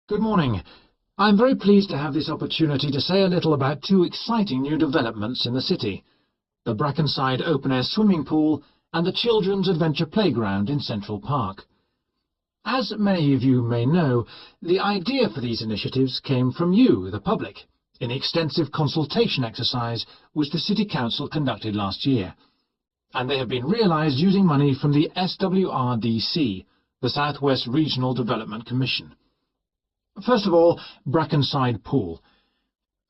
Good morning. I'm very pleased to have this opportunity to say a little about two exciting new developments in the city: the Brackenside open-air swimming pool and the Children's Adventure Playground in Central Park. As many of you may know, the idea for these initiatives came from you, the public, in the extensive consultation exercise which the City Council conducted last year, and they have been realised using money from the SWRDC, the South West Regional Development Commission. First of all, Brackenside Pool.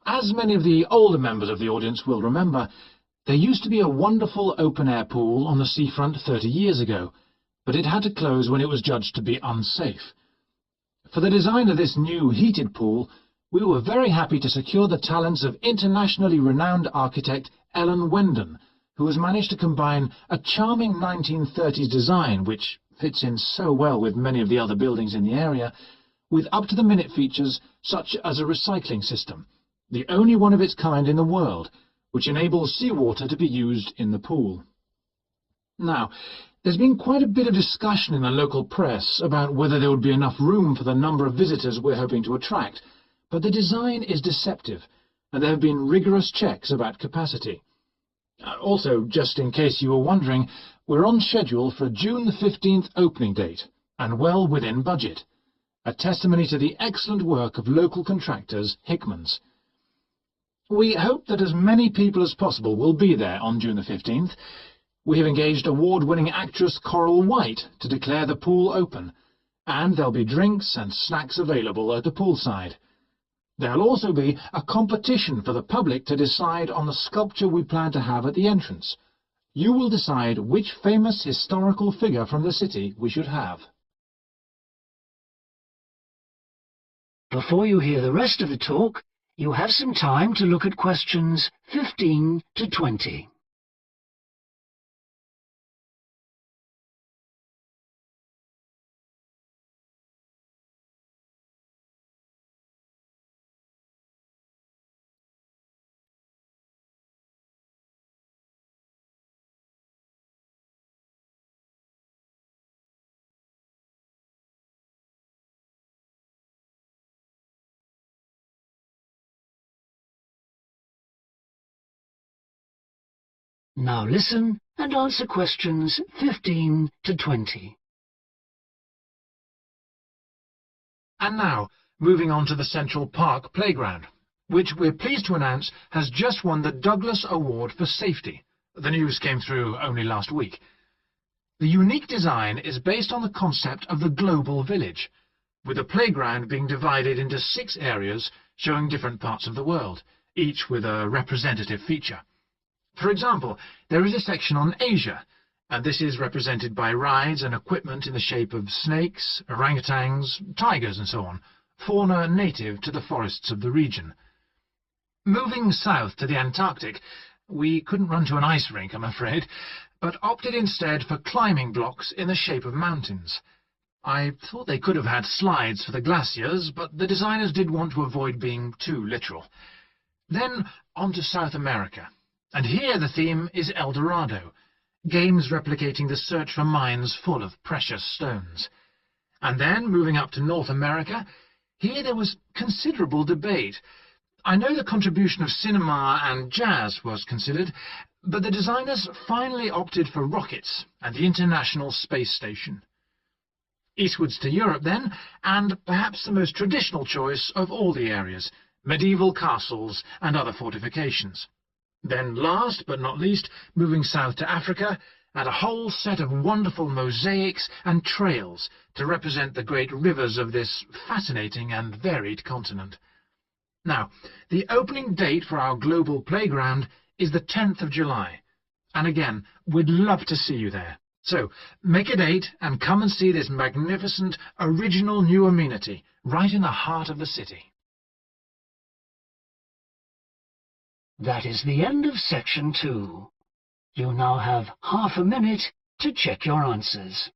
As many of the older members of the audience will remember, there used to be a wonderful open-air pool on the seafront 30 years ago, but it had to close when it was judged to be unsafe. For the design of this new heated pool, we were very happy to secure the talents of internationally renowned architect Ellen Wendon, who has managed to combine a charming 1930s design, which fits in so well with many of the other buildings in the area, with up-to-the-minute features such as a recycling system, the only one of its kind in the world, which enables seawater to be used in the pool. Now, there's been quite a bit of discussion in the local press about whether there would be enough room for the number of visitors we're hoping to attract, but the design is deceptive, and there have been rigorous checks about capacity. Also, just in case you were wondering, we're on schedule for a June the 15th opening date, and well within budget. A testimony to the excellent work of local contractors, Hickman's. We hope that as many people as possible will be there on June the 15th. We have engaged award-winning actress Coral White to declare the pool open, and there'll be drinks and snacks available at the poolside. There'll also be a competition for the public to decide on the sculpture we plan to have at the entrance. You will decide which famous historical figure from the city we should have. Before you hear the rest of the talk, you have some time to look at questions 15 to 20. Now listen and answer questions 15 to 20. And now, moving on to the Central Park Playground, which we're pleased to announce has just won the Douglas Award for Safety. The news came through only last week. The unique design is based on the concept of the global village, with the playground being divided into 6 areas showing different parts of the world, each with a representative feature. For example, there is a section on Asia, and this is represented by rides and equipment in the shape of snakes, orangutans, tigers and so on, fauna native to the forests of the region. Moving south to the Antarctic, we couldn't run to an ice rink, I'm afraid, but opted instead for climbing blocks in the shape of mountains. I thought they could have had slides for the glaciers, but the designers did want to avoid being too literal. Then on to South America. And here the theme is El Dorado, games replicating the search for mines full of precious stones. And then, moving up to North America, here there was considerable debate. I know the contribution of cinema and jazz was considered, but the designers finally opted for rockets and the International Space Station. Eastwards to Europe then, and perhaps the most traditional choice of all the areas, medieval castles and other fortifications. Then last but not least, moving south to Africa, and a whole set of wonderful mosaics and trails to represent the great rivers of this fascinating and varied continent. Now, the opening date for our global playground is the 10th of July, and again, we'd love to see you there. So, make a date and come and see this magnificent, original new amenity right in the heart of the city. That is the end of section 2. You now have half a minute to check your answers.